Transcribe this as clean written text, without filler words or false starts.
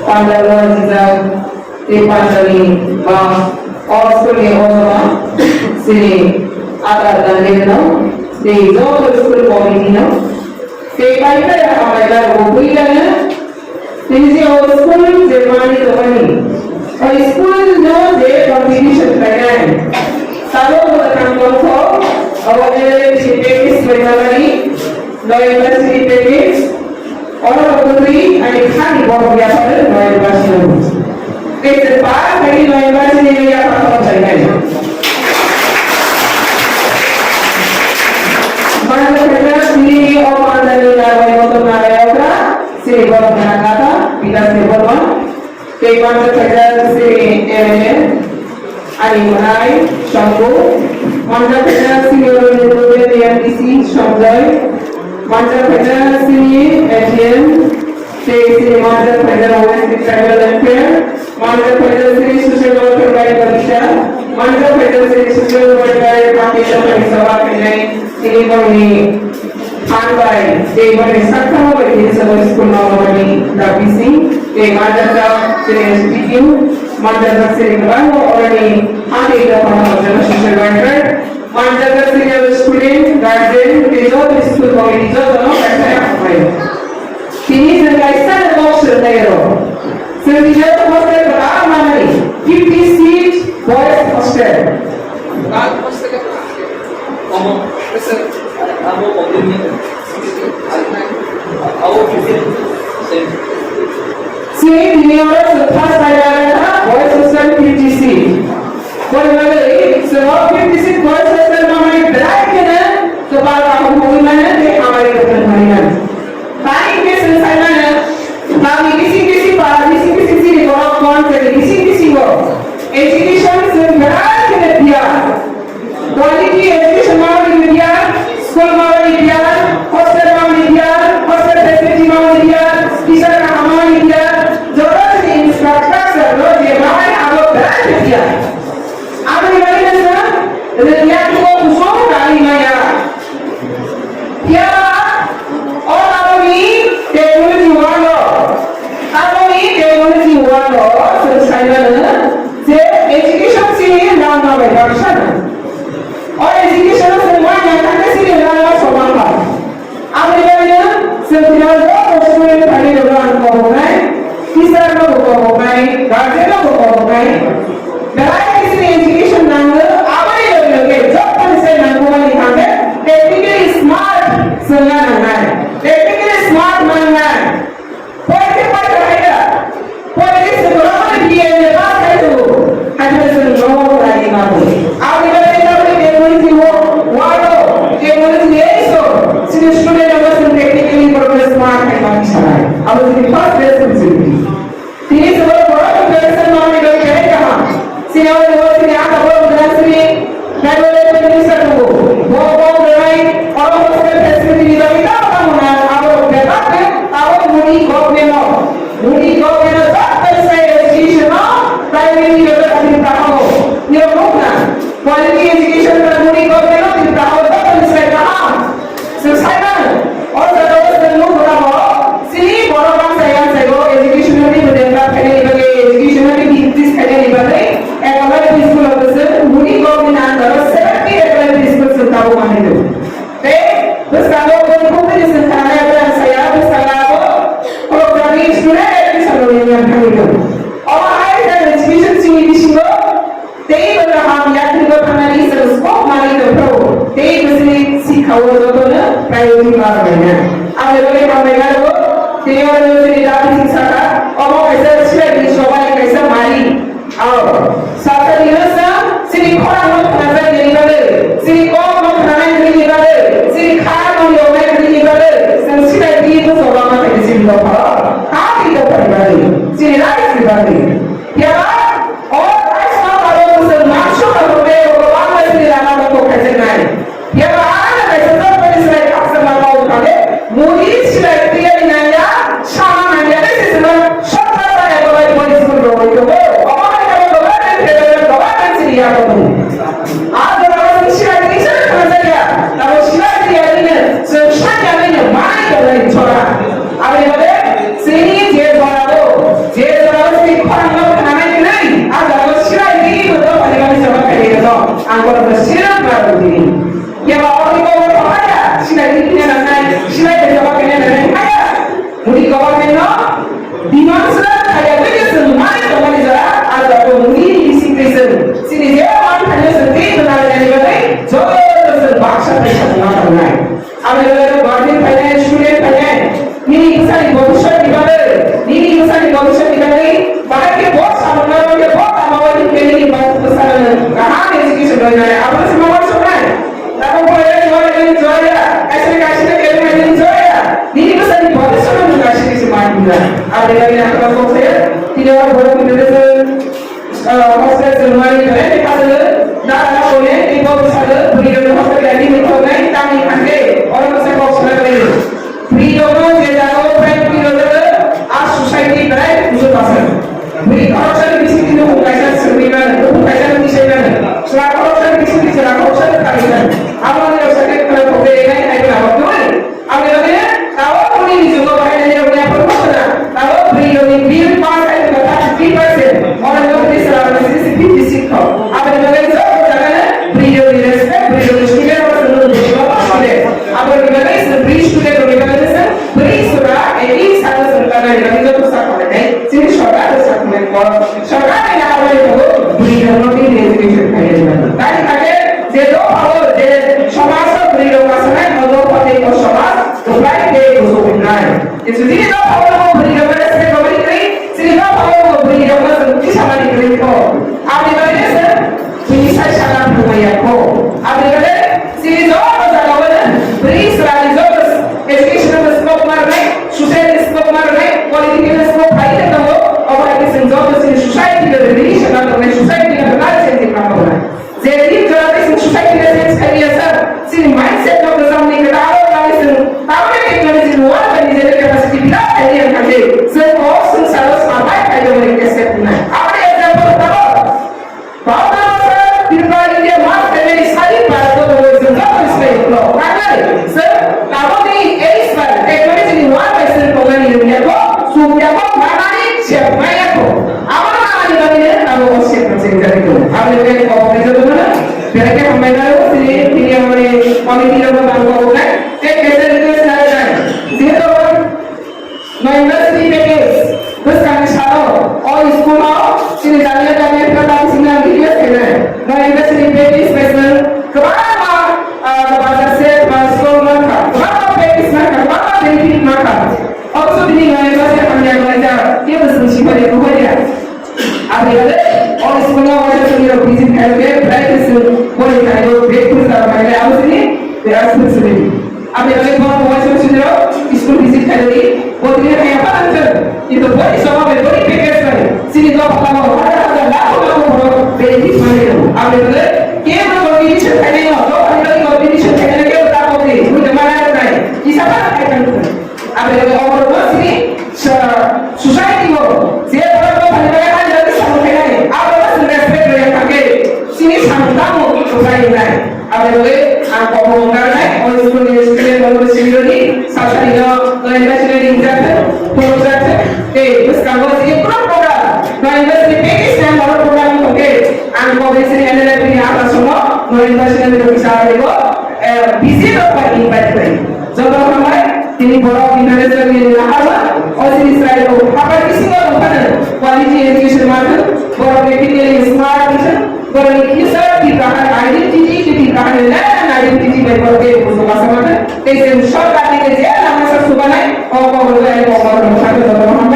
Pandawa Jizak, Te Pandali, Australia Osama, Sini Atar Dandino, Te Zoto School Committee, Te Paita Amaila Gokuilana, Te our school Germany Tomani. Our school knows their contribution plan. Salo the Kangon for our university package Germany, the university package, all of the three and a honey bomb Yapper, no university. It's a part very no university Yapper. Mana sini orang dari lawan untuk Narayaga, sini baru Nagata, kita sebelum, kemudian kita sini Animai, Shambu, mana kita sini orang dari DMTC, Shamjai, mana kita sini ATM, sini mana kita orang di Tribal Welfare, mana kita sini Social Welfare by Malaysia, mana kita sini Social Welfare Pakistan by Sabah Kenai. Ini kami handai, ini sakta bagi sebuah sekolah kami dabisi, ini madrasah seni institut, madrasah seni kelas orang ini handi dapat madrasah social welfare, madrasah seni student, guardian, teacher, school committee, semua kerja apa ini. Ini sebagai box terdayo. Sejauh hostel berapa mana ini? 50 seat boys hostel. Sir, kamu komplain aku visit Same universe first Sayana boys hostel 50 seat. Boleh so 50 seat boys hostel हमारे black है ना तो बाल आप movie में ना ते हमारे बच्चों भाई ना बाइक में संसार ना हम किसी से बहुत कौन से किसी वो एजुकेशन से बड़ा के दिया क्वालिटी एजुकेशन मामले में दिया स्कूल मामले में दिया हॉस्टल मामले में दिया हॉस्टल फैसिलिटी मामले में दिया टीचर का मामले में दिया जरूरत है इंफ्रास्ट्रक्चर लोग ये हमारे आप लोग बैठ दिया आप ये बताइए ना रिया को कुछ डाली माया क्या और टेक्नोलॉजी वालों संसाधन से एजुकेशन से नाम ना बैठा और एजुकेशन से मान जाता है कि लाला सोमापा अब ये सिर्फ जो स्टूडेंट पढ़े लोगों को हो गए टीचर लोगों को हो गए गार्जियन लोगों को हो गए दराई किसी एजुकेशन नाम आवाज़ लोगों के जब तक से नाम को लिखाते टेक्निकली स्मार्ट सुनना है टेक्निकली स्मार्ट मानना है कोई पढ़ रहेगा कोई इस बराबर की है बात है तो हमें सुन लो लाइक मारो आप ये student of us technically progress smart and not shy. I was the first responsibility. This is our work person now we don't care kaha. See now the work in our work nursery, graduate minister to go right all of us facility we don't have our development our money go that education primary level in Tahoe. You know quality education money go in Tahoe that is like Simon, also those who know about, see, what about science, educationally, but then not educationally, this kind of and our school officer, Moody Government and the 70 elementary schools in Tahuanidu. They, the Salo, the Kumis in Canada, and Sayab, Salabo, programming student, and Salonian Hamidu. All higher education, see, they will have Yakigo Panaris and Spock Money the Pro. They will see how the priority government. I will look at my level. They are using the Saka, or I said, straight is showing as a money. Our Saka University, City Corner of Nazar delivered, City Corner of Naran delivered, City Car on your way delivered, some city people of Obama is in the power. How did the primary? City Life delivered. Yeah. Sini dia baru, dia angkor bersirat baru ini. Ya bawa di bawah apa? Sila ini nanti sila dari bawah kena nanti apa? Mudi bawah kena di masa kayak begitu semua itu mana jara ada pemudi di sini sini dia orang hanya sendiri benar dari mana? Jauh terus bahasa bahasa mana mana. Ambil guardian finance, student finance, ini bisa di bawah di mana? Ini bisa di bawah di mana? Bahkan dia bos sama orang dia bos sama orang ini besar कहाँ education हो जाए आप लोग सिर्फ बात सुन रहे हैं तब वो ये जो है ऐसे काशी के केले में जो है नहीं तो सारी बहुत सुना जो काशी की समाज में आप देखा कि यहाँ पर से तीनों बहुत मिलते से हॉस्टल से हमारी जो है निकाल ना ना बोले एक बहुत सारे पूरी जो हॉस्टल यानी में हो गए ताकि खंडे और उनसे बॉक्स लग रही है फ्री लोगों से जाओ फ्रेंड फ्री लोगों आज सोसाइटी बनाए मुझे पसंद मेरी corruption किसी की जो कैसा सर्विलन वो कैसा निशेलन सुना corruption किसी की सुना corruption करेलन अब हम लोग सके कल होते हैं नहीं है ना क्यों अब ये लोग हैं ताऊ पुनी निजुगो भाई ने लोग यहाँ पर मत ना ताऊ फ्री लोग बिल पास है तो का 50% और लोग इस तरह से सीधी सीखो अब ये लोग जो जगह है फ्री लोग रेस्पेक्ट फ्री लोग स्टूडेंट और लोग जो स्टूडेंट अब ये लोग इस फ्री स्टूडेंट लोग इधर से फ्री सुरा एक साल सरकार ने लगी तो सकते हैं सिर्फ सरकार सरकार ने यहाँ पर तो ब्रीडरों की एजुकेशन करें ताकि आगे जे दो और जे समाज का ब्रीडरों का समय और दो पते को समाज तो लाइफ दे उसको बिना है इसलिए दो और को ब्रीडरों में से कवरी करी सिर्फ दो और को ब्रीडरों में संगीत समाज करी को आप ये करें सर विनिशा शाला भूमिया को आप ये करें सिर्फ दो और जगह में ब्रीड राइजो एजुकेशन में स्कोप मार रहे सोशल स्कोप मार रहे पॉलिटिकल स्कोप हाई तक हो और ऐसे संजोग से सोसाइटी के रिलेशन ना तो सोसाइटी का बना से दिखा हो रहा है जेडी जो है इस सोसाइटी के सेंस करिए सर सिर्फ माइंडसेट को सामने के डालो वाले से ताकि टेक्नोलॉजी नो और बनी जेडी कैपेसिटी बिना एरिया का जे सर और संसारों समाज का जो मेरे कैसे ना आपने एग्जांपल बताओ बात सर दिलवार इंडिया मार्क करने सारी बात को वो संजोग इसमें लो अगर सर ताकि एस पर टेक्नोलॉजी नो और कैसे प्रोग्राम इंडिया को सुविधा को siapa ya kok? Apa nama di dalamnya? Kalau siapa sih dari itu? Apa yang kita komunikasi itu mana? Biar kita kembali lagi sini yang kami tidak membangun kan? Kita itu sekarang. Sini tu kan, no industri package. Terus kami selalu, oh sekolah, sini jalan kami kita sini lagi dia sekarang. No industri package special. Kemana? Kepada set, sekolah mana? Kemana package mana? Kemana benefit mana? Also ini no industri kami yang belajar. ये बस मुझे बड़े हो गया अब ये और इसमें ना वाले से मेरा विजिट करके प्रैक्टिस बोले था जो ब्रेक थ्रू कर पाए अब उसने मेरा सुन अब ये वाले बहुत वाले से सुन रहा स्कूल विजिट कर रही बोलते हैं यहाँ पर अंदर ये तो बड़ी सभा में बड़ी पैकेज है सीधी तो अपना वो हज़ार लाखों बेनिफिट बने अब ये वाले क्या मतलब कॉम्पिटिशन करने हो तो अंदर कॉम्पिटिशन करने के उतार होते हैं मुझे मना नहीं ये सब है कंट्रोल अब ये वाले और वो सीधी society mo siya para mo paniwalaan natin sa mga kailangan ako mas respect na yung kagay sinisangta mo society na ako yung ang pagmumungkar na o school ni student o security sa sarili ng national instructor program bus kamu sige program na industry package na mga program ko ang province ni NLP ni atas mo no industry na bisa ko busy na pag-invite ko so ini borok Indonesia ni apa? Orang Israel tu apa kisi orang mana? Quality education mana? Borok ni smart education, borok ni kisah dikahkan identity, dikahkan identity berborok ni musuh mana? Tapi short kali ni je, nama sesuatu ni, orang orang boleh orang orang macam tu orang